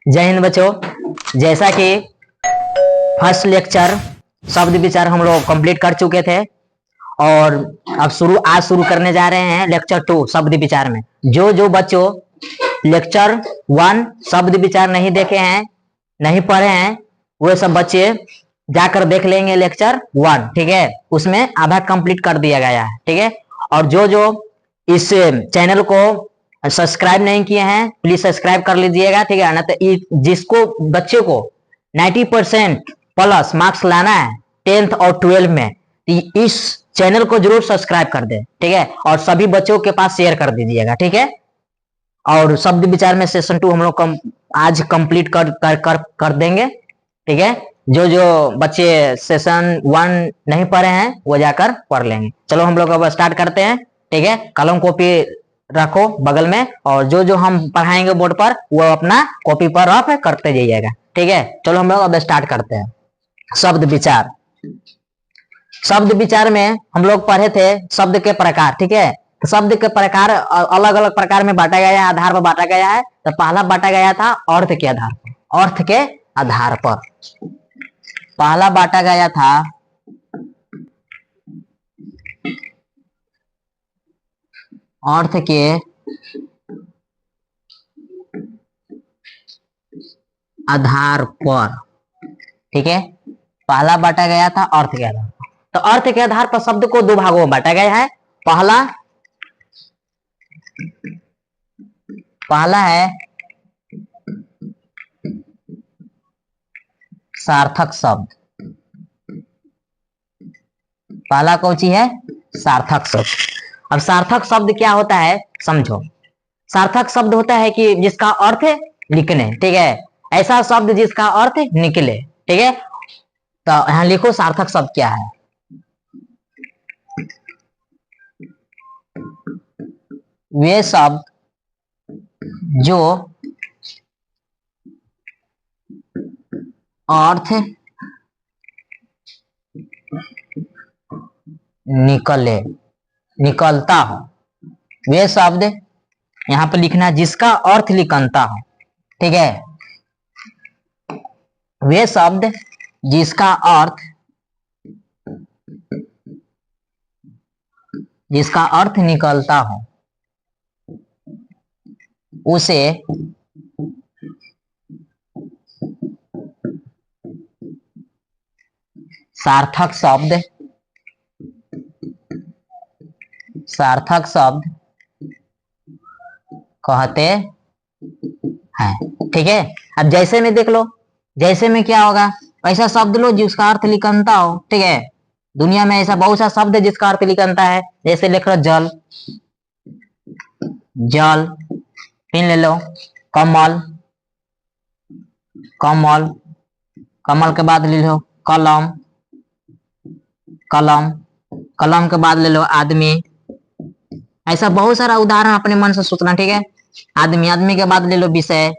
जय हिंद बच्चों। जैसा कि फर्स्ट लेक्चर शब्द विचार हम लोग कंप्लीट कर चुके थे और अब आज शुरू करने जा रहे हैं लेक्चर 2 शब्द विचार में। जो जो बच्चों लेक्चर 1 शब्द विचार नहीं देखे हैं, नहीं पढ़े हैं, वो सब बच्चे जाकर देख लेंगे लेक्चर 1। ठीक है, उसमें आधा कंप्लीट कर दिया गया है। ठीक है, और जो जो इस चैनल को सब्सक्राइब नहीं किए हैं प्लीज सब्सक्राइब कर लीजिएगा। ठीक है ना, तो जिसको बच्चे को 90% प्लस मार्क्स लाना है 10th और 12 में, इस चैनल को जरूर सब्सक्राइब कर दे। ठीक है, और सभी बच्चों के पास शेयर कर दीजिएगा। ठीक है, और शब्द विचार में सेशन 2 हम लोग आज कंप्लीट कर देंगे। ठीक है, जो जो बच्चे सेशन 1 नहीं पढ़े हैं वो जाकर पढ़ लेंगे। चलो हम लोग अब स्टार्ट करते हैं। ठीक है, कलम कॉपी रखो बगल में, और जो जो हम पढ़ाएंगे बोर्ड पर वो अपना कॉपी पर रफ करते जाइएगा। ठीक है, चलो हम लोग अब स्टार्ट करते हैं। शब्द विचार। शब्द विचार में हम लोग पढ़े थे शब्द के प्रकार। ठीक है, तो शब्द के प्रकार अलग अलग प्रकार में बांटा गया है, आधार पर बांटा गया है। तो पहला बांटा गया था अर्थ के आधार पर। अर्थ के आधार पर पहला बांटा गया था अर्थ के आधार पर। ठीक है, पहला बांटा गया था अर्थ के आधार पर। तो अर्थ के आधार पर शब्द को 2 भागों में बांटा गया है। पहला है सार्थक शब्द। पहला कौन सी है? सार्थक शब्द। अब सार्थक शब्द क्या होता है समझो। सार्थक शब्द होता है कि जिसका अर्थ लिखने। ठीक है, ऐसा शब्द जिसका अर्थ निकले। ठीक है, तो यहां लिखो सार्थक शब्द क्या है। वे शब्द जो अर्थ निकलता हो, वे शब्द यहां पर लिखना जिसका अर्थ निकलता हो। ठीक है, वे शब्द जिसका अर्थ निकलता हो उसे सार्थक शब्द कहते हैं। ठीक है, अब जैसे में देख लो, जैसे में क्या होगा, ऐसा शब्द लो जिसका अर्थ निकलता हो। ठीक है, दुनिया में ऐसा बहुत सा शब्द है जिसका अर्थ निकलता है। जैसे लिख लो जल, जल। फिर ले लो कमल, कमल। कमल के बाद ले लो कलम, कलम। कलम के बाद ले लो आदमी। ऐसा बहुत सारा उदाहरण अपने मन से सोचना। ठीक है, आदमी, आदमी के बाद ले लो विषय,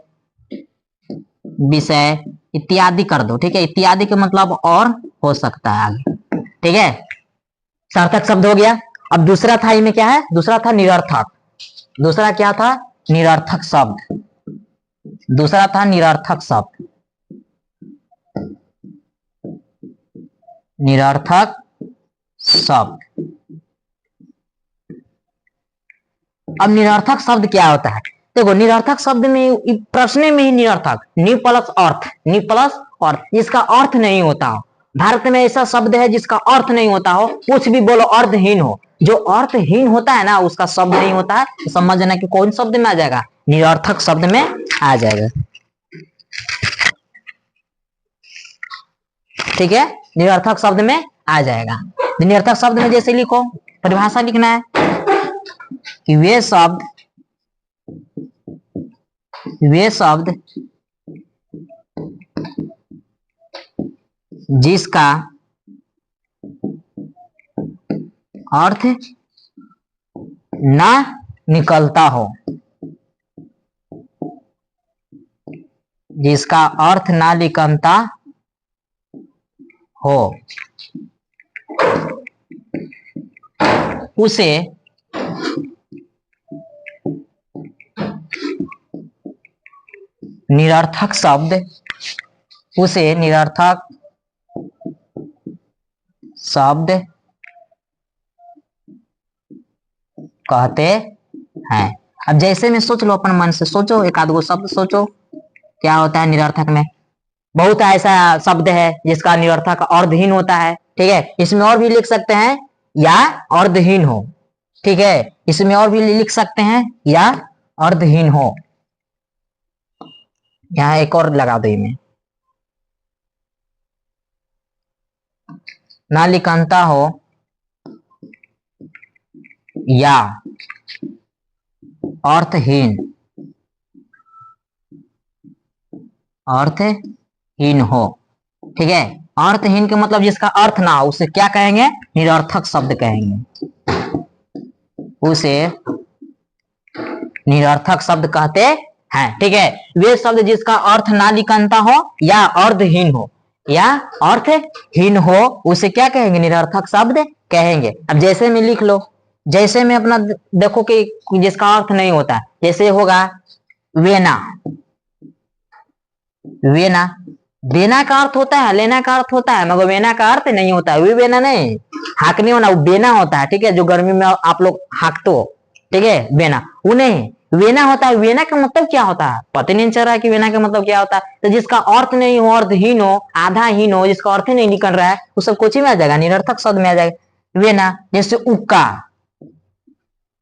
विषय इत्यादि कर दो। ठीक है, इत्यादि के मतलब और हो सकता है आगे। ठीक है, सार्थक शब्द हो गया। अब दूसरा था इनमें क्या है, दूसरा था निरर्थक। दूसरा क्या था? निरर्थक शब्द। दूसरा था निरर्थक शब्द। निरर्थक शब्द। अब निरर्थक शब्द क्या होता है? देखो, निरर्थक शब्द में प्रश्न में ही निरर्थक, नि प्लस अर्थ, नि प्लस अर्थ, जिसका अर्थ नहीं होता हो। भारत में ऐसा शब्द है जिसका अर्थ नहीं होता हो, कुछ भी बोलो अर्थहीन हो। जो अर्थहीन होता है ना उसका शब्द नहीं होता है, तो समझना कि कौन शब्द में आ जाएगा? निरर्थक शब्द में आ जाएगा। ठीक है, निरर्थक शब्द में आ जाएगा। निरर्थक शब्द में जैसे लिखो, परिभाषा लिखना है कि वे शब्द जिसका अर्थ ना निकलता हो, जिसका अर्थ ना निकलता हो उसे निरर्थक शब्द, उसे निरर्थक शब्द कहते हैं। अब जैसे में सोच लो, अपन मन से सोचो, एक आध गो शब्द सोचो क्या होता है निरर्थक में। बहुत ऐसा शब्द है जिसका निरर्थक अर्धहीन होता है, ठीक है। इसमें और भी लिख सकते हैं या अर्धहीन हो, ठीक है। इसमें और भी लिख सकते हैं या अर्धहीन हो। यहाँ एक और लगा दो, में ना लिखनता हो या अर्थहीन, अर्थहीन हो, ठीक है। अर्थहीन का मतलब जिसका अर्थ ना हो उसे क्या कहेंगे? निरर्थक शब्द कहेंगे, उसे निरर्थक शब्द कहते हैं, ठीक है। वे शब्द जिसका अर्थ ना निकलता हो या अर्धहीन हो, या अर्थहीन हो, उसे क्या कहेंगे? निरर्थक शब्द कहेंगे। अब जैसे में लिख लो, जैसे में अपना देखो कि जिसका अर्थ नहीं होता, जैसे होगा वेना, वेना, बेना का अर्थ होता है, लेना का अर्थ होता है, मगर वेना का अर्थ नहीं होता है। वे बेना नहीं, हाकने होना, वो बेना होता है, ठीक है, जो गर्मी में आप लोग हाकते हो, ठीक है, बेना वो नहीं, वेना होता है। वेना का मतलब क्या होता है पता नहीं चल रहा है कि वेना का मतलब क्या होता है। तो जिसका अर्थ नहीं हो, अर्थहीन हो, आधाहीन हो, जिसका अर्थ नहीं निकल रहा है, वो सब कोची में आ जाएगा? निरर्थक शब्द में आ जाएगा वेना। जैसे उक्का,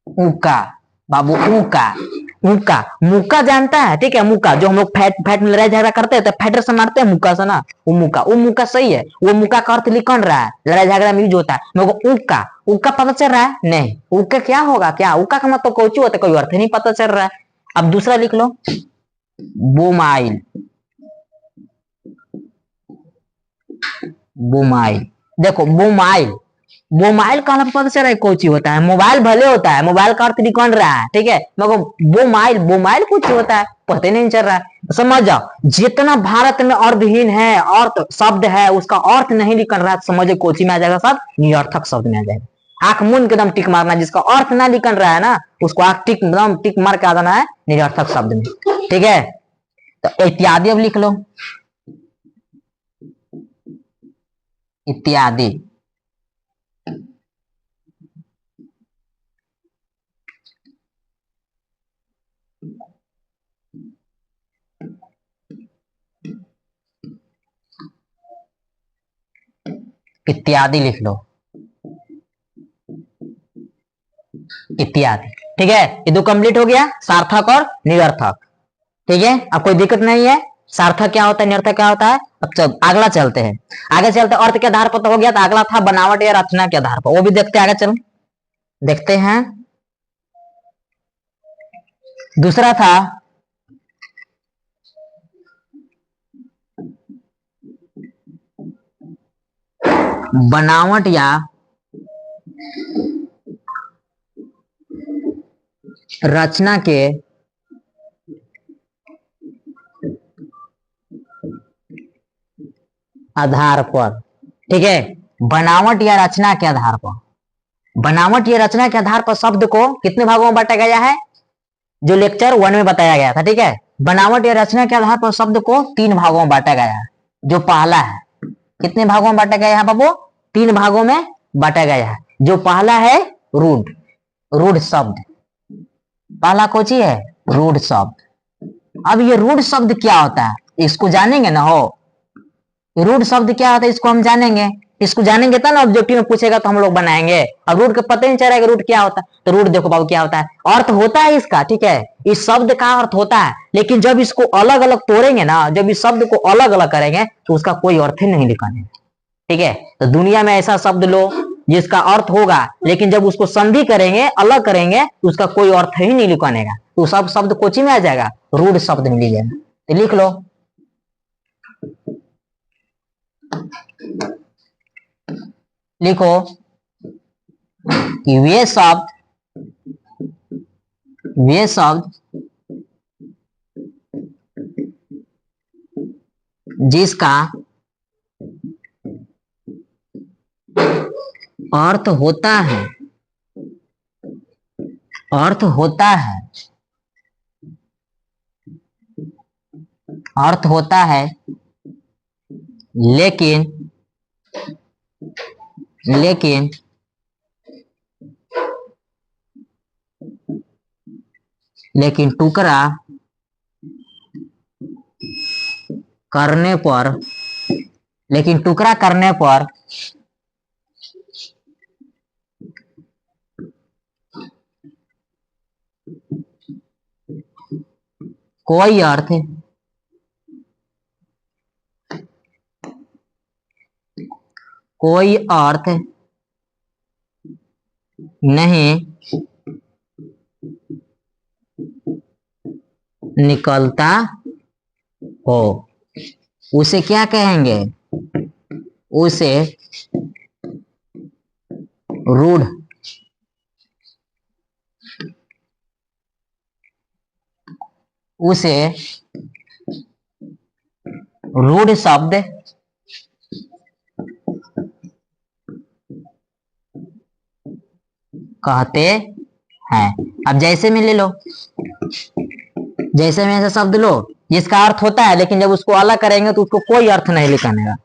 उक्का बाबू, उक्का, मुक्का, मुक्का जानता है, ठीक है, मुक्का जो हम लोग फैट में लड़ाई झगड़ा करते हैं तो फैटर से मारते हैं मुक्का से ना, वो मुक्का सही है, वो मुक्का का अर्थ लिखन रहा है, लड़ाई झगड़ा में यूज होता है। मेरे को उक्का, उक्का पता चल रहा है? नहीं, उक्का क्या होगा? क्या उक्का का मतलब कोची होता है? कोई अर्थ नहीं पता चल रहा है। अब दूसरा लिख लो, बोमाइल, बोमाइल, देखो बोमाइल, मोबाइल का पता चल रहा है कोची होता है? मोबाइल भले होता है, मोबाइल का अर्थ निकल रहा है, ठीक है, मगर बोमाइल, बोमाइल कुछ होता है पता नहीं चल रहा है। समझ जाओ, जितना भारत में अर्धहीन है, अर्थ शब्द है, उसका अर्थ नहीं निकल रहा है, समझो कोची में आ जाएगा सब? निरर्थक शब्द में आ जाएगा। आंख मूंद के एकदम टिक मारना, जिसका अर्थ ना निकल रहा है ना, उसको आंख टिक एकदम टिक मार के आ जाना है निरर्थक शब्द में, ठीक है। तो इत्यादि अब लिख लो, इत्यादि, इत्यादि लिख लो, इत्यादि, ठीक है। ये दो कंप्लीट हो गया, सार्थक और निरर्थक, ठीक है। अब कोई दिक्कत नहीं है, सार्थक क्या होता है, निरर्थक क्या होता है। अब अगला चलते हैं, आगे चलते, अर्थ के आधार पर तो हो गया, तो अगला था बनावट या रचना के आधार पर, वो भी देखते हैं, आगे चलो देखते हैं। दूसरा था बनावट या रचना के आधार पर, ठीक है। बनावट या रचना के आधार पर, बनावट या रचना के आधार पर शब्द को कितने भागों में बांटा गया है? जो लेक्चर 1 में बताया गया था, ठीक है। बनावट या रचना के आधार पर शब्द को 3 भागों में बांटा गया है। जो पहला है, कितने भागों में बांटा गया है बाबू? 3 भागों में बांटा गया है। जो पहला है रूढ़, रूढ़ शब्द, पहला कोची है रूढ़ शब्द। अब ये रूढ़ शब्द क्या होता है इसको जानेंगे ना हो, रूढ़ शब्द क्या होता है इसको हम जानेंगे, इसको जानेंगे तब ना ऑब्जेक्टिव में पूछेगा तो हम लोग बनाएंगे। अब रूढ़ का पता नहीं चल रहा है रूढ़ क्या होता है, तो रूढ़ देखो बाबू क्या होता है, अर्थ होता है इसका, ठीक है, इस शब्द का अर्थ होता है, लेकिन जब इसको अलग अलग तोड़ेंगे ना, जब इस शब्द को अलग अलग करेंगे तो उसका कोई अर्थ ही नहीं निकालेंगे, ठीक है। तो दुनिया में ऐसा शब्द लो जिसका अर्थ होगा, लेकिन जब उसको संधि करेंगे, अलग करेंगे, तो उसका कोई अर्थ ही नहीं निकालेगा, तो सब शब्द कोची में आ जाएगा? रूढ़ शब्द में लीजिएगा। तो लिख लो, लिखो कि वे शब्द जिसका अर्थ होता है, अर्थ होता है अर्थ होता है, लेकिन लेकिन लेकिन टुकड़ा करने पर लेकिन टुकड़ा करने पर कोई अर्थ नहीं निकलता हो, उसे क्या कहेंगे? उसे रूढ़ शब्द कहते हैं। अब जैसे में ले लो, जैसे में ऐसा शब्द लो जिसका अर्थ होता है, लेकिन जब उसको अलग करेंगे तो उसको कोई अर्थ नहीं लिखने का।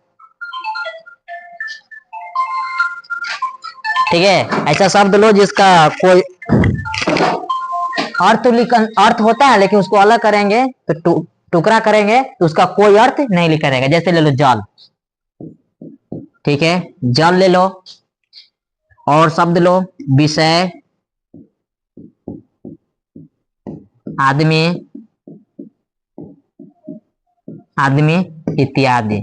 ठीक है, ऐसा शब्द लो जिसका कोई अर्थ होता है, लेकिन उसको अलग करेंगे तो टुकड़ा करेंगे तो उसका कोई अर्थ नहीं लिखा रहेगा। जैसे ले लो जल, ठीक है, जल ले लो। और शब्द लो विषय, आदमी इत्यादि।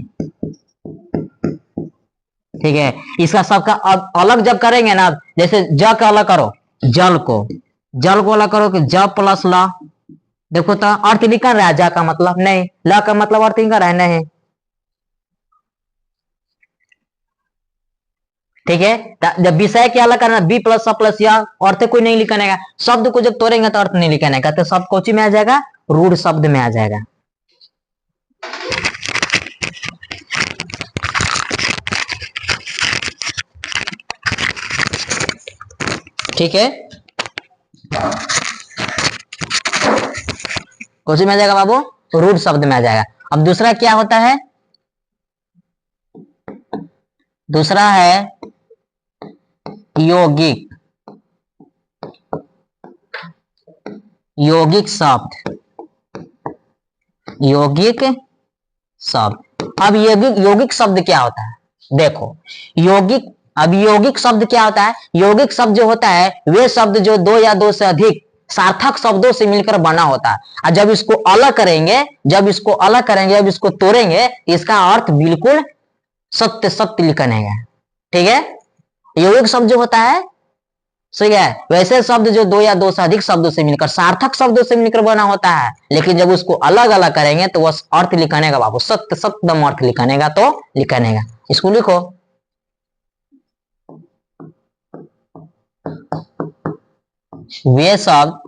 ठीक है, इसका सबका अलग जब करेंगे ना, जैसे ज का अलग करो, जल को अलग करो कि ज प्लस ल, देखो तो अर्थ निकल रहा है ज का मतलब? नहीं। ल का मतलब अर्थ निकल रहा है? नहीं। ठीक है, जब विषय के अलग करना, बी प्लस प्लस या अर्थ कोई नहीं लिखने का। शब्द को जब तोड़ेंगे तो अर्थ नहीं लिखने का, तो शब्द कोची में आ जाएगा? रूढ़ शब्द में आ जाएगा। ठीक है, कोची में आ जाएगा बाबू? रूढ़ शब्द में आ जाएगा। अब दूसरा क्या होता है? दूसरा है यौगिक शब्द। यौगिक शब्द। अब यौगिक शब्द क्या होता है? देखो, यौगिक शब्द क्या होता है? यौगिक शब्द जो होता है वे शब्द जो दो या दो से अधिक सार्थक शब्दों से मिलकर बना होता है। और जब इसको अलग करेंगे, जब इसको तोड़ेंगे, इसका अर्थ बिल्कुल सत्य लिखनेगा। ठीक है, यौगिक शब्द जो होता है, सही है, वैसे शब्द जो दो या दो से अधिक शब्दों से मिलकर, सार्थक शब्दों से मिलकर बना होता है, लेकिन जब उसको अलग अलग करेंगे तो वह अर्थ लिखने का बाबू सत्यम अर्थ लिखने का, तो लिखने का। इसको लिखो, वे शब्द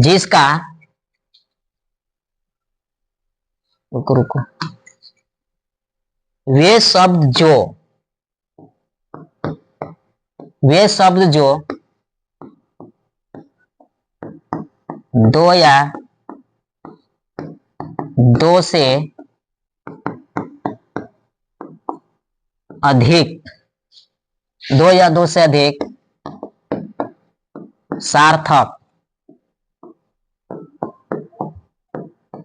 जिसका रुको वे शब्द जो दो या दो से अधिक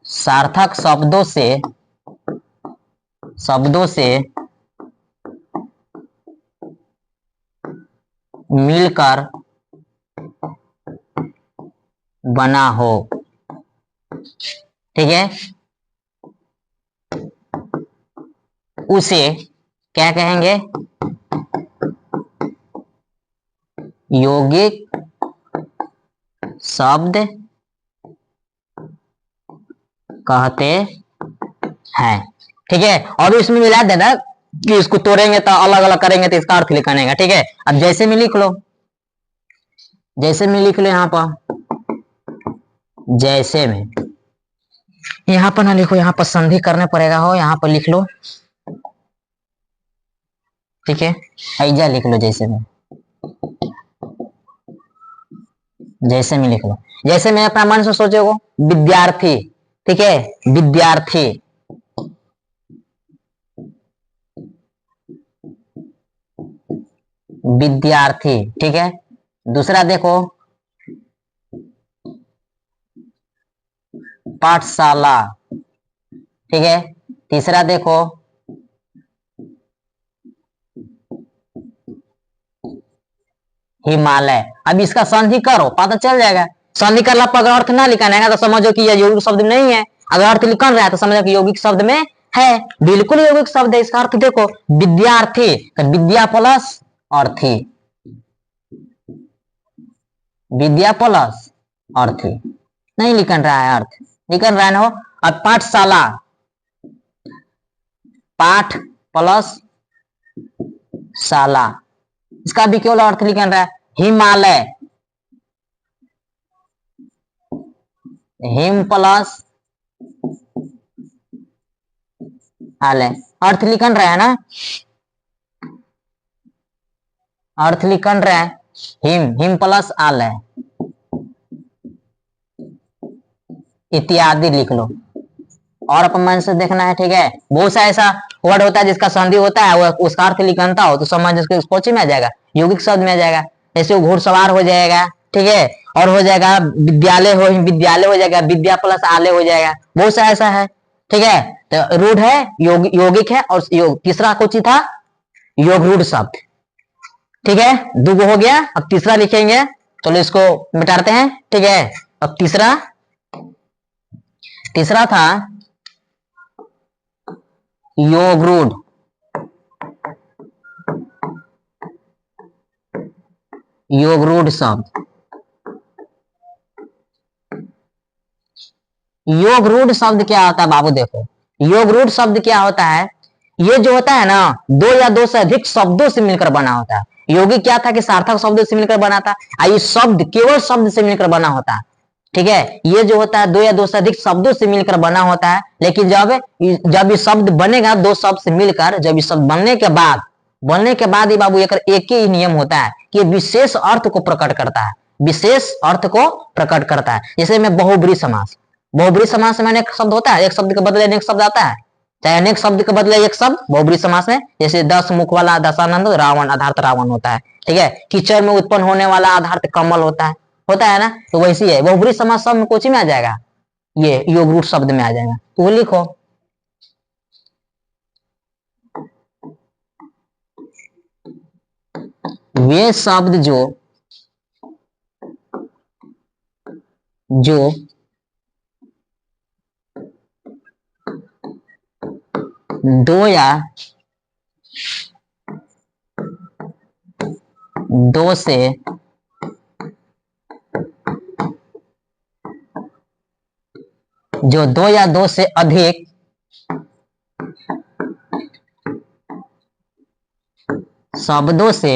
सार्थक शब्दों से मिलकर बना हो। ठीक है, उसे क्या कहेंगे? यौगिक शब्द कहते हैं। ठीक है, और इसमें मिला देना कि इसको तोड़ेंगे तो अलग अलग करेंगे तो इसका अर्थ लिखने का। ठीक है, अब जैसे में लिख लो, यहाँ पर जैसे में, यहाँ पर ना लिखो, यहाँ पर संधि करने पड़ेगा हो, यहाँ पर लिख लो। ठीक है, ऐजा लिख लो जैसे में। जैसे में लिख लो, जैसे में अपना मन से सोचोगे विद्यार्थी, ठीक है, विद्यार्थी। विद्यार्थी, ठीक है। दूसरा देखो पाठशाला, ठीक है। तीसरा देखो हिमालय। अब इसका संधि करो, पता चल जाएगा। संधि करला पर अगर अर्थ ना लिखा है तो समझो कि यह यौगिक शब्द नहीं है, अगर अर्थ लिखा रहा है तो समझो कि यौगिक शब्द में है, बिल्कुल यौगिक शब्द है। इसका अर्थ देखो विद्यार्थी, तो विद्या प्लस अर्थी, विद्या प्लस अर्थी, नहीं लिखन रहा है अर्थ, लिखन रहा है ना। अब पाठशाला, पाठ प्लस शाला, इसका भी केवल अर्थ लिखन रहा है। हिमालय, हिम प्लस आलय, अर्थ लिखन रहा है ना, अर्थ लिखन रहा है हिम, हिम प्लस आलय इत्यादि लिख लो। और अपन मन से देखना है, ठीक है। बहुत सा ऐसा वर्ड होता है जिसका संधि होता है, वो उसका अर्थ लिखनता हो तो समझ उसके कोची में आ जाएगा, यौगिक शब्द में आ जाएगा। जैसे वो घुड़सवार हो जाएगा, ठीक है, और हो जाएगा विद्यालय, हो विद्यालय हो जाएगा, विद्या प्लस आलय हो जाएगा। बहुत सा ऐसा है, ठीक है। तो रूढ़ है, यौगिक है, और तीसरा कोची था योग रूढ़ शब्द, ठीक है। दो हो गया, अब तीसरा लिखेंगे, चलो इसको मिटाते हैं, ठीक है। अब तीसरा, तीसरा था योग रूढ़, योग रूढ़ शब्द। योग रूढ़ शब्द क्या होता है बाबू, देखो योग रूढ़ शब्द क्या होता है, ये जो होता है ना, दो या दो से अधिक शब्दों से मिलकर बना होता है। योगी क्या था कि सार्थक शब्दों से मिलकर बना था, ये शब्द केवल शब्द से मिलकर बना होता है, ठीक है। ये जो होता है दो या दो से अधिक शब्दों से मिलकर बना होता है, लेकिन जब ये शब्द बनेगा दो शब्द से मिलकर, जब ये शब्द बनने के बाद ही बाबू एक ही नियम होता है कि विशेष अर्थ को प्रकट करता है, विशेष अर्थ को प्रकट करता है। जैसे में बहुब्रीहि समास, बहुब्रीहि समास में अनेक शब्द होता है, एक शब्द के बदले अनेक शब्द आता है, चाहे अनेक शब्द के बदले एक शब्द बहुब्रीहि समास में। जैसे 10 मुख वाला दशानंद रावण, आधार्थ रावण होता है, ठीक है। कीचड़ में उत्पन्न होने वाला आधार्थ कमल होता है ना। तो वैसी है बहुब्रीहि समास, सब में कोची में आ जाएगा, ये योग रूढ़ शब्द में आ जाएगा। तो वो लिखो वे शब्द जो दो या दो से अधिक शब्दों से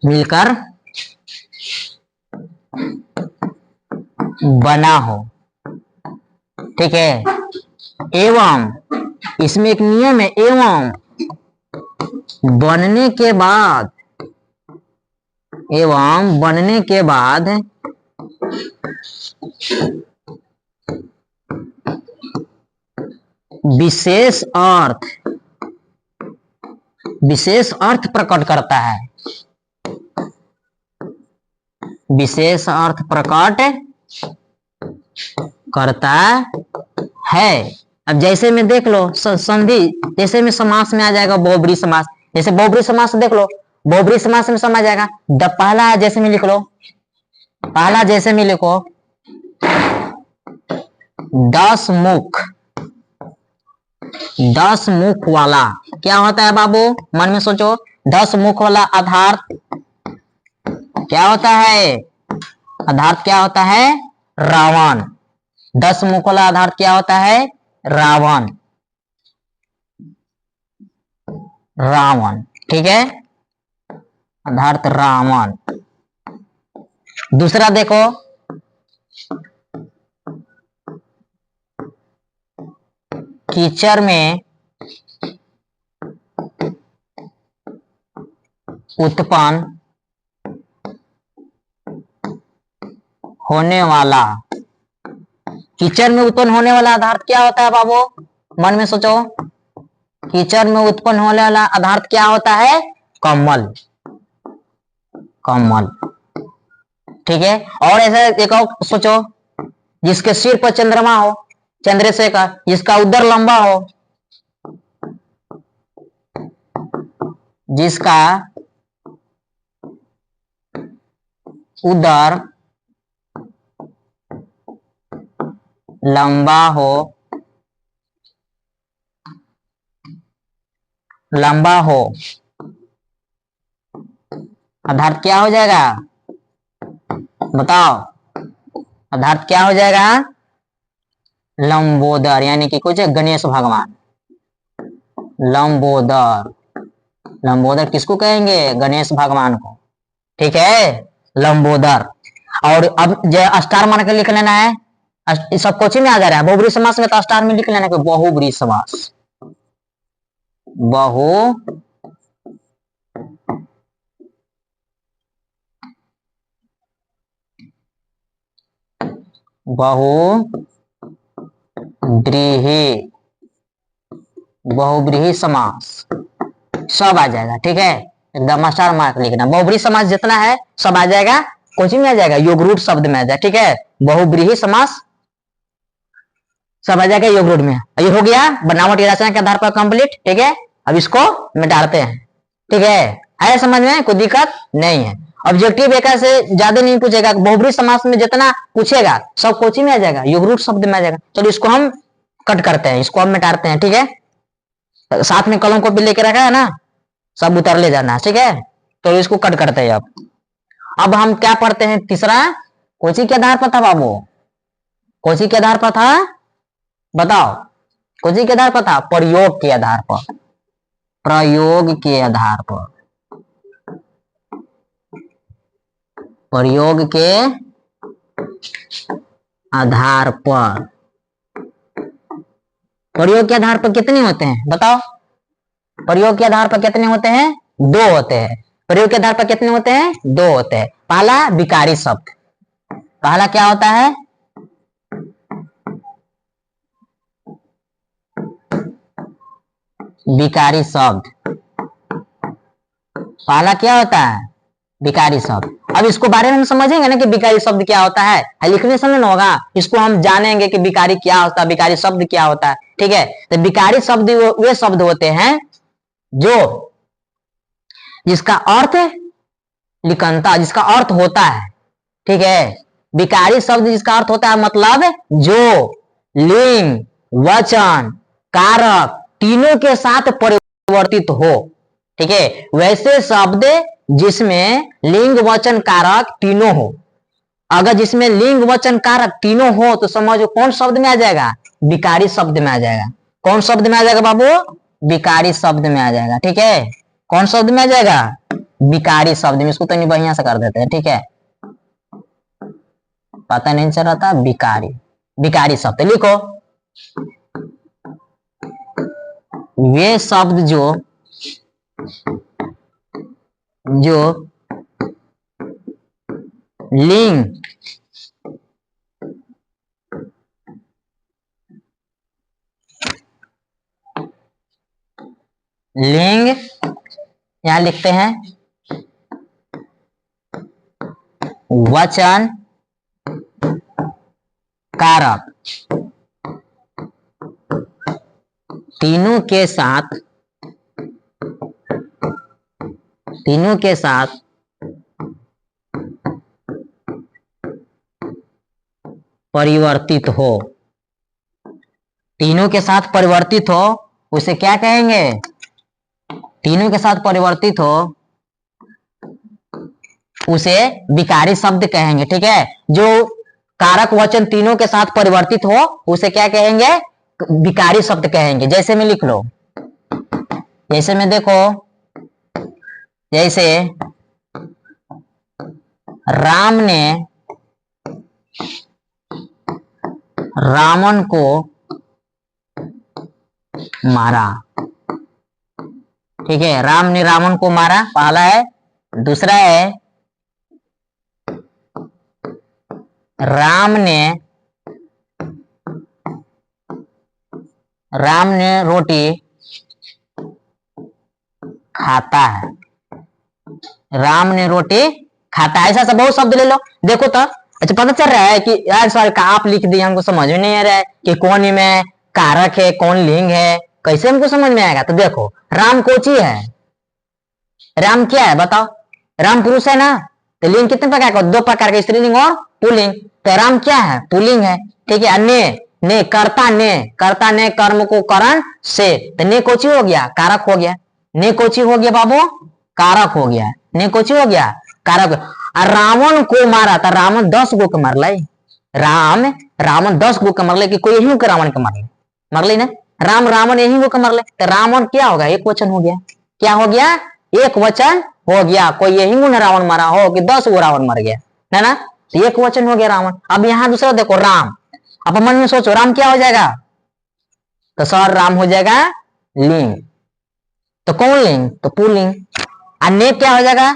मिलकर बना हो, ठीक है। एवं इसमें एक नियम है, एवं बनने के बाद, एवं बनने के बाद विशेष अर्थ प्रकट करता है, विशेष अर्थ प्रकट करता है। अब जैसे में देख लो संधि, जैसे में समास में आ जाएगा बहुब्रीहि समास। जैसे बहुब्रीहि समास देख लो, बहुब्रीहि समास में समझ जाएगा। पहला जैसे में लिख लो, पहला जैसे में लिखो 10 मुख, 10 मुख वाला क्या होता है बाबू, मन में सोचो। 10 मुख वाला आधार्थ क्या होता है, आधार्थ क्या होता है, रावण। 10 मुख वाला आधार्थ क्या होता है, रावण, रावण, ठीक है, आधार्थ रावण। दूसरा देखो कीचड़ में उत्पन्न होने वाला, कीचड़ में उत्पन्न होने वाला पदार्थ क्या होता है बाबू? मन में सोचो, कीचड़ में उत्पन्न होने वाला पदार्थ क्या होता है? कमल, कमल। ठीक है। और ऐसा एक और सोचो, जिसके सिर पर चंद्रमा हो, चंद्रशेखर, जिसका उदर लंबा हो, जिसका उदर लंबा हो, लंबा हो, पदार्थ क्या हो जाएगा? बताओ, पदार्थ क्या हो जाएगा? लंबोदर, यानी कि कुछ गणेश भगवान। लंबोदर, लंबोदर किसको कहेंगे? गणेश भगवान को। ठीक है, लंबोदर। और अब जो स्टार मान के लिख लेना है, सब कोचिंग में आ जा रहा है। बहुब्रीहि समास में तो स्टार में लिख लेना, बहुब्रीहि समास, बहुब्रीहि समास सब आ जाएगा। ठीक है, एकदम स्टार मार्क लिखना। बहुब्रीहि समास जितना है सब आ जाएगा, कोचिंग में आ जाएगा, योग रूट शब्द में आ जाएगा। ठीक है, बहुब्रीहि समास सब आ जाएगा योग रूट में। ये हो गया बनावटी रचना के आधार पर कंप्लीट। ठीक है, अब इसको मिटाते हैं। ठीक है समझ में? कोई दिक्कत नहीं है। ऑब्जेक्टिव एक से ज्यादा नहीं पूछेगा, बहुब्रीहि समास में जितना पूछेगा सब कोचिंग में आ जाएगा, योग रूट शब्द में आ जाएगा। चलो इसको हम कट करते हैं, इसको हम मिटाते हैं। ठीक है, साथ में कलम को भी लेके रखा है ना, सब उतर ले जाना। ठीक है, तो इसको कट करते हैं। अब हम क्या पढ़ते हैं? तीसरा, कोची के आधार पर था बाबू? कोची के आधार पर था? बताओ, कोची के आधार पर था? प्रयोग के आधार पर, प्रयोग के आधार पर, प्रयोग के आधार पर। प्रयोग के आधार पर कितने होते हैं बताओ? प्रयोग के आधार पर कितने होते हैं? दो होते हैं। प्रयोग के आधार पर कितने होते हैं? दो होते हैं। पहला विकारी शब्द, पहला क्या होता है? विकारी शब्द। पहला क्या होता है? विकारी शब्द। अब इसको बारे में हम समझेंगे ना कि विकारी शब्द क्या होता है, लिखने समय ना होगा, इसको हम जानेंगे कि विकारी क्या होता है, विकारी शब्द क्या होता है। ठीक है, तो विकारी शब्द वे शब्द होते हैं जो जिसका अर्थ लिखनता, जिसका अर्थ होता है। ठीक है, विकारी शब्द जिसका अर्थ होता है, मतलब जो लिंग, वचन, कारक तीनों के साथ परिवर्तित हो। ठीक है, वैसे शब्द जिसमें लिंग, वचन, कारक तीनों हो। अगर जिसमें लिंग, वचन, कारक तीनों हो तो समझो कौन शब्द में आ जाएगा? विकारी शब्द में आ जाएगा। कौन शब्द में आ जाएगा बाबू? विकारी शब्द में आ जाएगा। ठीक है, कौन शब्द में आ जाएगा? विकारी शब्द में। इसको तो नहीं बढ़िया से कर देते हैं। ठीक है, पता नहीं चल रहा था। विकारी, विकारी शब्द लिखो, वे शब्द जो लिंग, लिंग यहां लिखते हैं, वचन, कारक तीनों के साथ परिवर्तित हो, तीनों के साथ परिवर्तित हो, उसे क्या कहेंगे? तीनों के साथ परिवर्तित हो उसे विकारी शब्द कहेंगे। ठीक है, जो कारक वचन तीनों के साथ परिवर्तित हो उसे क्या कहेंगे? विकारी शब्द कहेंगे। जैसे में लिख लो, जैसे में देखो, जैसे राम ने रावण को मारा। ठीक है, राम ने रावण को मारा, पहला है दूसरा है राम ने रोटी खाता है। राम ने रोटी खाता है, ऐसा सब बहुत शब्द ले लो। देखो तो अच्छा पता चल रहा है कि यार सर का आप लिख दिए, हमको समझ में नहीं आ रहा है कि कौन में कारक है कौन लिंग है, कैसे हमको समझ में आएगा। तो देखो राम कोची है, राम क्या है बताओ, राम पुरुष है ना, तो लिंग कितने प्रकार का, 2 प्रकार का, स्त्रीलिंग और पुल्लिंग। तो राम क्या है, पुल्लिंग है, ठीक है। ने कर्ता ने कर्म को करण से, तो ने कोची हो गया, कारक हो गया। ने कोची हो गया बाबू, कारक हो गया। ने कोची हो गया, कारक। रावण को मारा था, रावण 10 गो के मरल, रावण 10 गो के मरल, कि कोई यही के रावण के मरल ना, रावण यही गो के मरल। तो रावण क्या होगा, एक वचन हो गया। क्या हो गया, एक वचन हो गया। कोई यही ने रावण मारा हो कि 10 गो रावण मर गया, है ना, तो एक वचन हो गया रावण। अब यहाँ दूसरा देखो राम, अब मन में सोचो राम क्या हो जाएगा, तो सर राम हो जाएगा लिंग। तो कौन लिंग, तो पुल्लिंग। ने क्या हो जाएगा,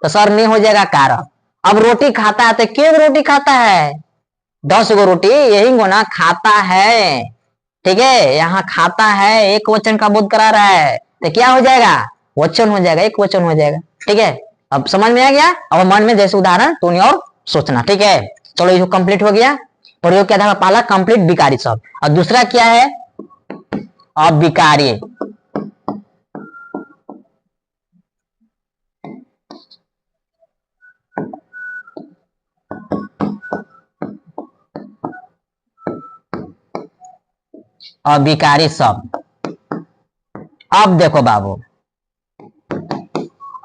तो सर ने हो जाएगा कारक। अब रोटी खाता है, तो क्यों रोटी खाता है, 10 गो रोटी यही गो ना खाता है, ठीक है। यहाँ खाता है एक वचन का बोध करा रहा है, तो क्या हो जाएगा, वचन हो जाएगा, एक वचन हो जाएगा, ठीक है। अब समझ में आ गया। अब मन में जैसे उदाहरण तूने और सोचना, ठीक है। चलो ये कंप्लीट हो गया, प्रयोग के आधार पर पहला कंप्लीट विकारी शब्द, और दूसरा क्या है, अविकारी। अविकारी शब्द। अब देखो बाबू,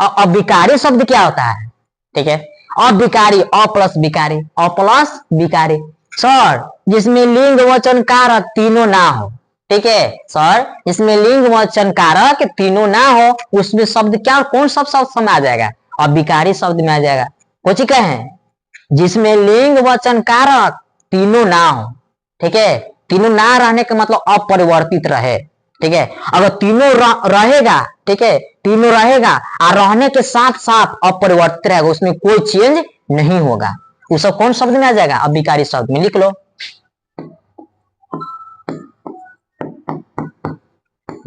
अविकारी शब्द क्या होता है, ठीक है। अविकारी, अ प्लस विकारी, अ प्लस विकारी। सर जिसमें लिंग वचन कारक तीनों ना हो, ठीक है सर, इसमें लिंग वचन कारक तीनों ना हो, उसमें शब्द क्या, कौन सब शब्द में आ जाएगा, अविकारी शब्द में आ जाएगा। कुछ कहे जिसमें लिंग वचन कारक तीनों ना हो, ठीक है। तीनों ना रहने का मतलब अपरिवर्तित रहे, ठीक है। अगर तीनों रहेगा, ठीक है, तीनों रहेगा और रहने के साथ साथ अपरिवर्तित रहेगा, उसमें कोई चेंज नहीं होगा, वो सब कौन शब्द में आ जाएगा, अविकारी शब्द में। लिख लो,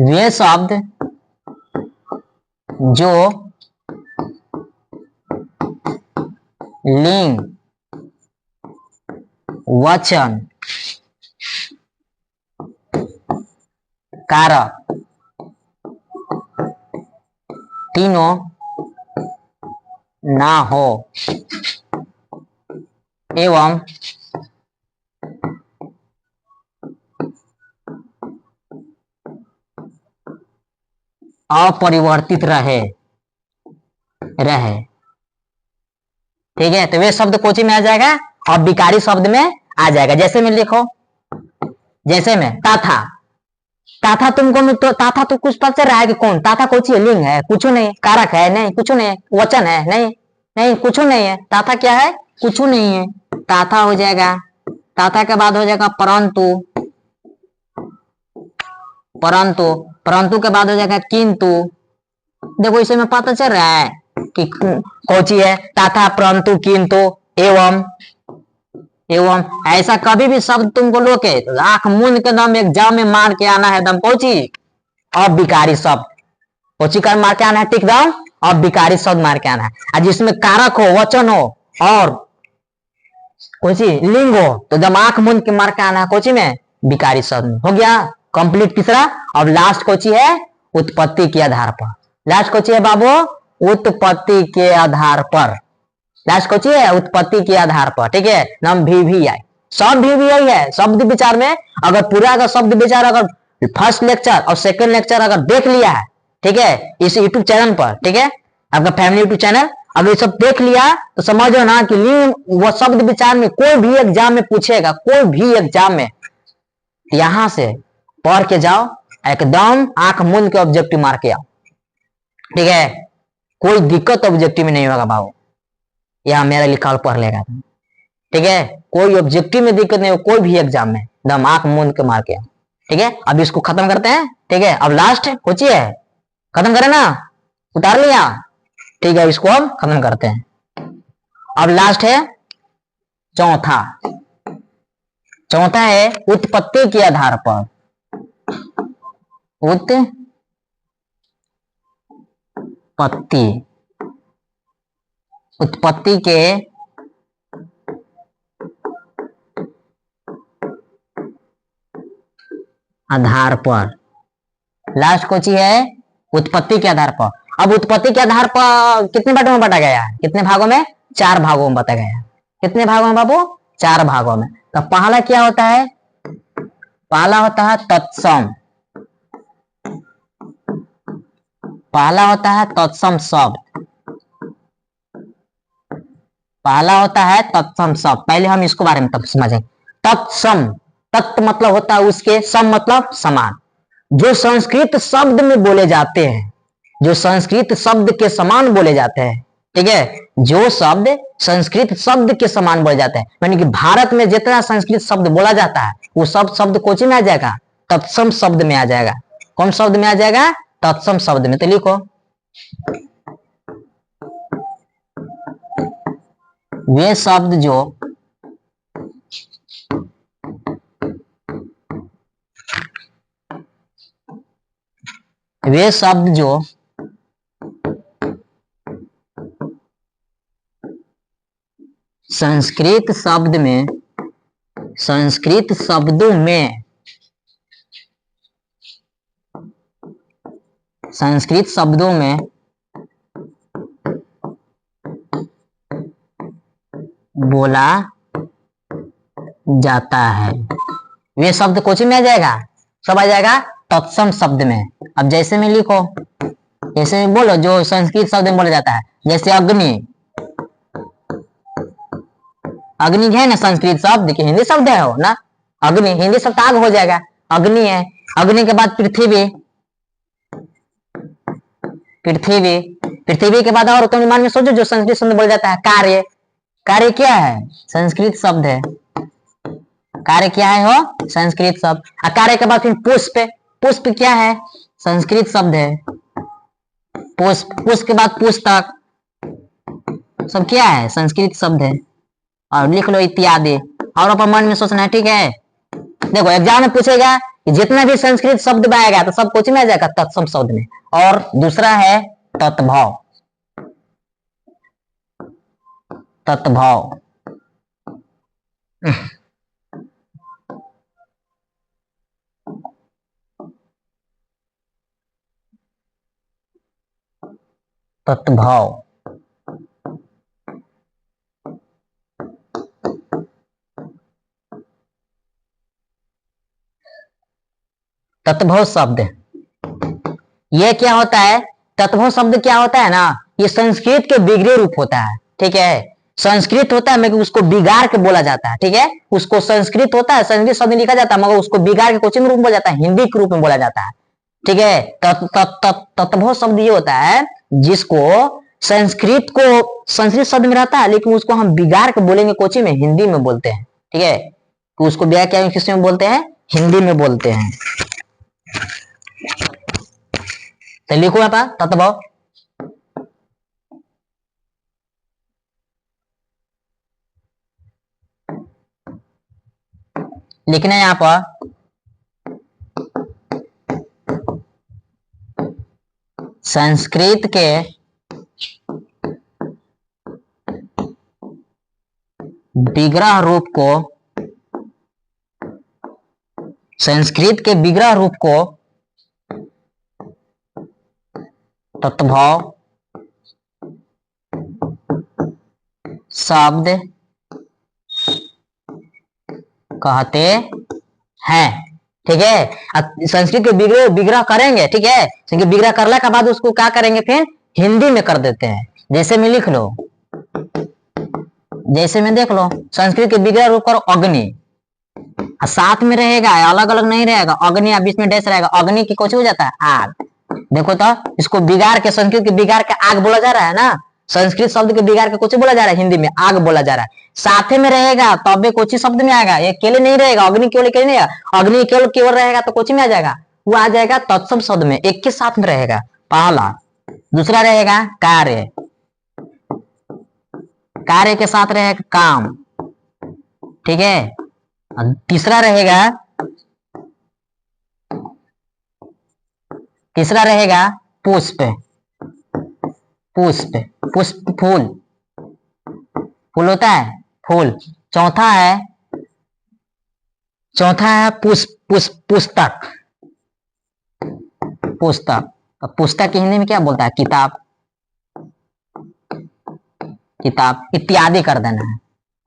वे शब्द जो लिंग वचन कारक तीनों ना हो एवं अपरिवर्तित रहे, ठीक है। तो वे शब्द कोची में आ जाएगा, अविकारी शब्द में आ जाएगा। जैसे में लिखो, जैसे में ताथा, ताथा तुमको तो ताथा तो कुछ पता चल रहा है कि कौन, ताथा कोची है, लिंग है, कुछ नहीं, कारक है नहीं, कुछ नहीं, वचन है नहीं, नहीं कुछ नहीं है, ताथा क्या है, कुछ नहीं है। ताथा हो जाएगा, ताथा के बाद हो जाएगा परंतु, परंतु, परंतु के बाद हो जाएगा किंतु। देखो इसे में पता चल रहा है कि कोची है, ताथा परंतु किंतु एवं, एवं। ऐसा कभी भी शब्द तुमको लोके तो आंख मूंद के दम एग्जाम में मार के आना है, दम कोची अविकारी शब्द, कोची कर मार के आना है, टिक दम अविकारी शब्द मार के आना है। और जिसमें कारक हो, वचन हो और कोची लिंग हो, तो दम आंख मूंद के मार के आना है, कोची में विकारी शब्द। हो गया कंप्लीट तीसरा। अब लास्ट कोची है, उत्पत्ति के आधार पर। लास्ट कोची है बाबू, उत्पत्ति के आधार पर। लास्ट कोची है, उत्पत्ति के आधार पर, ठीक है। नाम भी आई, सब भी आई है शब्द विचार में। अगर पूरा का शब्द विचार अगर फर्स्ट लेक्चर और सेकंड लेक्चर अगर देख लिया है, ठीक है, इस यूट्यूब चैनल पर, ठीक है, आपका फैमिली यूट्यूब चैनल, अगर ये सब देख लिया तो समझो ना कि लिंग वो शब्द विचार में कोई भी एग्जाम में पूछेगा, कोई भी एग्जाम में, यहां से पढ़ के जाओ, एकदम आंख मूंद के ऑब्जेक्टिव मार के आओ, ठीक है। कोई दिक्कत ऑब्जेक्टिव में नहीं होगा बाबू, यहाँ मेरा लिखा पढ़ लेगा, ठीक है। कोई ऑब्जेक्टिव में दिक्कत नहीं हो, कोई भी एग्जाम में दम आंख मूंद के मार के, ठीक है। अब इसको खत्म करते हैं, ठीक है। अब लास्ट कुछ है, खत्म करें ना, उतार लिया, ठीक है, इसको हम खत्म करते हैं। अब लास्ट है चौथा। चौथा है उत्पत्ति के आधार पर। उत्पत्ति के आधार पर। लास्ट कोची है उत्पत्ति के आधार पर। अब उत्पत्ति के आधार पर कितने भागों में बांटा गया है? कितने भागों में? 4 भागों में बांटा गया है। कितने भागों में बाबू? 4 भागों में। तो पहला क्या होता है? पहला होता है तत्सम। पहला होता है तत्सम शब्द। पहला होता है तत्सम शब्द। पहले हम इसको बारे में तब समझेंगे। तत्सम, तत्त मतलब होता है उसके, सम मतलब समान। जो संस्कृत शब्द में बोले जाते हैं, जो संस्कृत शब्द के समान बोले जाते हैं, ठीक है, जो शब्द संस्कृत शब्द के समान बोले जाते हैं, यानी कि भारत में जितना संस्कृत शब्द बोला जाता है वो सब शब्द कोची में आ जाएगा? तत्सम शब्द में आ जाएगा। कौन शब्द में आ जाएगा? तत्सम शब्द में। तो लिखो वे शब्द जो संस्कृत शब्दों में बोला जाता है, वे शब्द कोची में आ जाएगा? सब आ जाएगा तत्सम शब्द में। अब जैसे में लिखो, जैसे में बोलो जो संस्कृत शब्द में बोला जाता है, जैसे अग्नि। अग्नि है ना संस्कृत शब्द की हिंदी शब्द है हो ना, अग्नि हिंदी शब्द आग हो जाएगा, अग्नि है। अग्नि के बाद पृथ्वी, पृथ्वी के बाद और तुम दिमाग में सोचो जो संस्कृत शब्द बोला जाता है कार्य। कार्य क्या है? संस्कृत शब्द है। कार्य क्या है हो? संस्कृत शब्द। कार्य के बाद फिर पुष्प। पुष्प क्या है? संस्कृत शब्द है। पुष्प, पुष्प के बाद पुस्तक, सब क्या है? संस्कृत शब्द है। और लिख लो इत्यादि। और अपन मन में सोचना है, ठीक है। देखो एग्जाम में पूछेगा कि जितना भी संस्कृत शब्द आएगा तो सब कुछ में आ जाएगा तत्सम शब्द में। और दूसरा है तत्भाव। तत्भाव तत्भाव तत्भव शब्द ये क्या होता है? तत्भव शब्द क्या होता है ना, ये संस्कृत के बिगड़े रूप होता है, ठीक है। संस्कृत होता है मगर उसको बिगाड़ के बोला जाता है, ठीक है। उसको संस्कृत होता है, संस्कृत शब्द लिखा जाता है मगर उसको बिगाड़ के कोचिंग रूप में बोला जाता है, हिंदी के रूप में बोला जाता है, ठीक है। तत्भव शब्द ये होता है जिसको संस्कृत शब्द में रहता है लेकिन उसको हम बिगाड़ के बोलेंगे कोचिंग में, हिंदी में बोलते हैं, ठीक है। तो उसको बिगाड़ क्या किस में बोलते हैं? हिंदी में बोलते हैं। तो लिखो यहाँ पर तत्भव। लिखना है यहाँ पर संस्कृत के विग्रह रूप को, संस्कृत के विग्रह रूप को तत्भव शब्द कहते हैं, ठीक है। संस्कृत के विग्रह करेंगे, ठीक है। संस्कृत विग्रह करने के बाद उसको क्या करेंगे? फिर हिंदी में कर देते हैं। जैसे में लिख लो, जैसे में देख लो, संस्कृत के विग्रह रूप करो अग्नि, साथ में रहेगा, अलग अलग नहीं रहेगा, अग्नि या बीच में डैश रहेगा। अग्नि की कुछ हो जाता है आग। देखो तो इसको बिगाड़ के, संस्कृत के बिगाड़ के आग बोला जा रहा है ना, संस्कृत शब्द के बिगाड़ के कुछ बोला जा रहा है, हिंदी में आग बोला जा रहा है। साथे में रहेगा तब कुछ शब्द में आएगा, ये अकेले नहीं रहेगा, अग्नि केवल अकेले नहीं आएगा, अग्नि केवल रहेगा तो कुछ में आ जाएगा, वो आ जाएगा तत्सम शब्द में, एक के साथ में रहेगा पहला। दूसरा रहेगा कार्य, कार्य के साथ रहेगा काम, ठीक है। तीसरा रहेगा पुष्प, पुष्प पुष्प फूल, फूल होता है फूल। चौथा है पुष्प पुष्प पुस्तक, पुस्तक। पुस्तक हिंदी में क्या बोलता है? किताब, किताब। इत्यादि कर देना है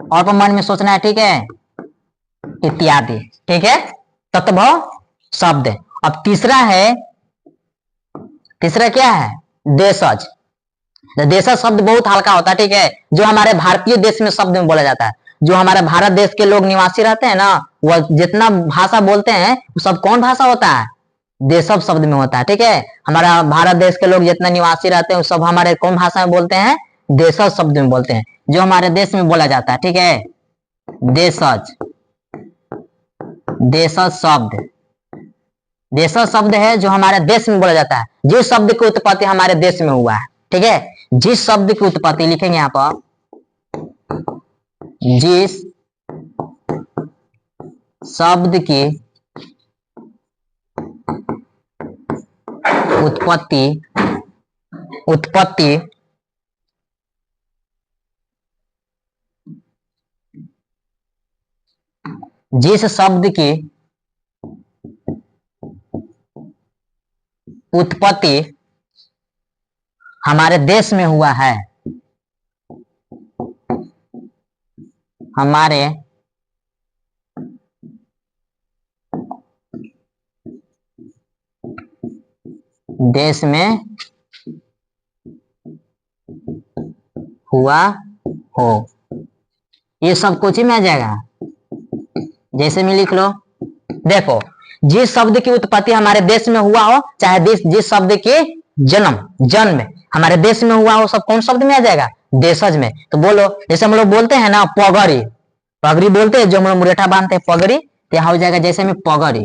और पर मन में सोचना है, ठीक है, इत्यादि, ठीक है। तत्भव शब्द। अब तीसरा क्या है? देशज। देशज शब्द बहुत हल्का होता है, ठीक है, जो हमारे भारतीय देश में शब्द में बोला जाता है। जो हमारे भारत देश के लोग निवासी रहते हैं ना, वह जितना भाषा बोलते हैं वो सब कौन भाषा होता है? देशज शब्द में होता है, ठीक है। हमारा भारत देश के लोग जितना निवासी रहते हैं वो सब हमारे कौन भाषा में बोलते हैं? देशज शब्द में बोलते हैं, जो हमारे देश में बोला जाता है, ठीक है। देशज, देशज शब्द, देशज शब्द है जो हमारे देश में बोला जाता है। जिस शब्द की उत्पत्ति हमारे देश में हुआ है, ठीक है। जिस शब्द की उत्पत्ति लिखेंगे यहां पर, जिस शब्द की उत्पत्ति जिस शब्द की उत्पत्ति हमारे देश में हुआ है, हमारे देश में हुआ हो, ये सब कुछ ही में आ जाएगा। जैसे में लिख लो, देखो, जिस शब्द की उत्पत्ति हमारे देश में हुआ हो, चाहे जिस शब्द के जन्म हमारे देश में हुआ हो, सब कौन शब्द में आ जाएगा? देशज में। तो बोलो, जैसे हम लोग बोलते हैं ना पगड़ी, पगड़ी बोलते हैं, जो हम लोग मुरेठा बांधते हैं पगड़ी, तो यहां हो जाएगा जैसे में पगड़ी,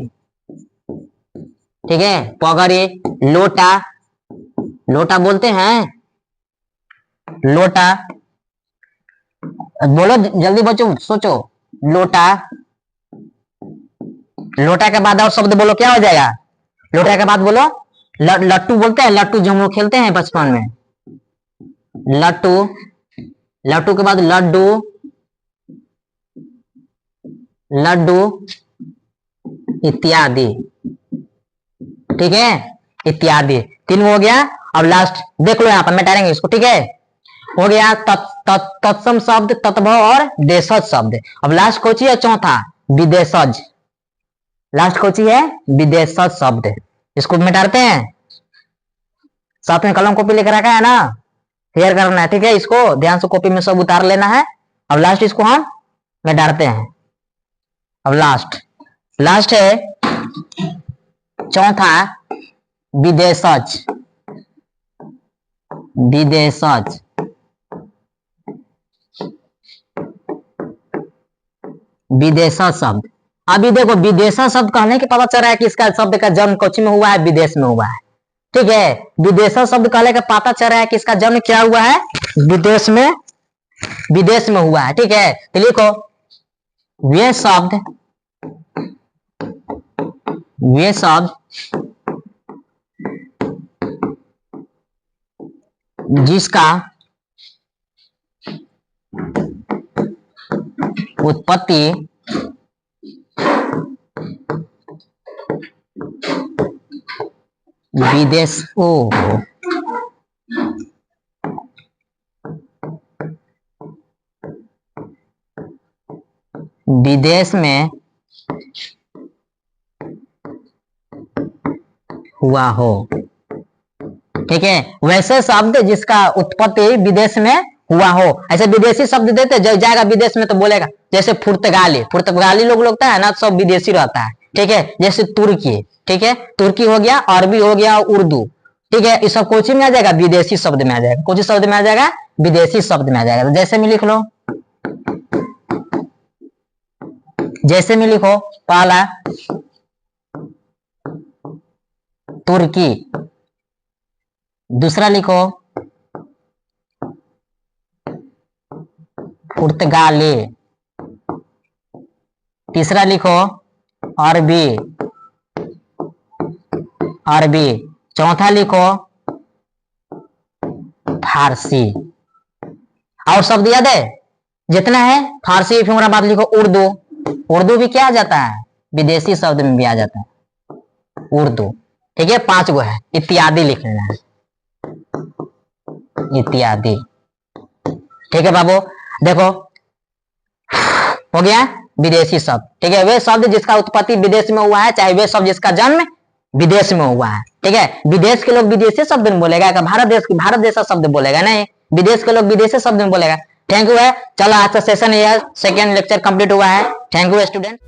ठीक है। पगड़ी। लोटा, लोटा बोलते हैं, लोटा। बोलो जल्दी बच्चों, सोचो। लोटा, लोटा के बाद और शब्द बोलो, क्या हो जाएगा? लोटा के बाद बोलो लट्टू बोलते हैं, लट्टू जो हम लोग खेलते हैं बचपन में, लट्टू। लट्टू के बाद लड्डू, लड्डू इत्यादि, ठीक है, इत्यादि। तीन हो गया। अब लास्ट देख लो, यहां पर मिटाएंगे इसको, ठीक है। हो गया तत्सम शब्द, तत्भव और देशज शब्द। अब लास्ट कोची है? चौथा विदेशज। लास्ट कोची है? विदेशज शब्द। इसको मिटाते हैं, साथ में कलम कॉपी लेकर रखा है ना, क्लियर करना है, ठीक है। इसको ध्यान से कॉपी में सब उतार लेना है। अब लास्ट इसको हम मिटाते हैं। अब लास्ट है चौथा विदेशज, विदेशज। विदेशज शब्द। अभी देखो, विदेशज शब्द कहने के पता चल रहा है कि इसका शब्द का जन्म कोची में हुआ है? विदेश में हुआ है, ठीक है। विदेशज शब्द कहने का पता चल रहा है कि इसका जन्म क्या हुआ है? विदेश में, विदेश में हुआ है, ठीक है। तो लिखो, वे शब्द जिसका उत्पत्ति विदेश विदेश में हुआ हो, ठीक है। वैसे शब्द जिसका उत्पत्ति विदेश में हुआ हो, ऐसे विदेशी शब्द देते, जब जाएगा विदेश में तो बोलेगा, जैसे पुर्तगाली, पुर्तगाली लोग लगता है ना, सब विदेशी रहता है, ठीक है। जैसे तुर्की, ठीक है, तुर्की हो गया, अरबी हो गया, उर्दू, ठीक है। इस सब कोची में आ जाएगा? विदेशी शब्द में आ जाएगा। कोची शब्द में आ जाएगा? विदेशी शब्द में आ जाएगा। तो जैसे में लिख लो, जैसे में लिखो, पहला तुर्की, दूसरा लिखो पुर्तगाली। तीसरा लिखो अरबी, अरबी। चौथा लिखो फारसी। और शब्द याद है जितना है? फारसी, फिर बाद लिखो उर्दू। उर्दू भी क्या आ जाता है? विदेशी शब्द में भी आ जाता है उर्दू। ठीक है, 5 गो है। इत्यादि लिख लेना है, इत्यादि। ठीक है बाबू, देखो हो गया विदेशी शब्द। ठीक है, वे शब्द जिसका उत्पत्ति विदेश में हुआ है, चाहे वे शब्द जिसका जन्म विदेश में हुआ है। ठीक है, विदेश के लोग विदेशी शब्द में बोलेगा, भारत जैसा शब्द बोलेगा नहीं, विदेश के लोग विदेशी शब्द में बोलेगा। थैंक यू है। चलो आज का सेशन ये सेकेंड लेक्चर कंप्लीट हुआ है। Thank you student.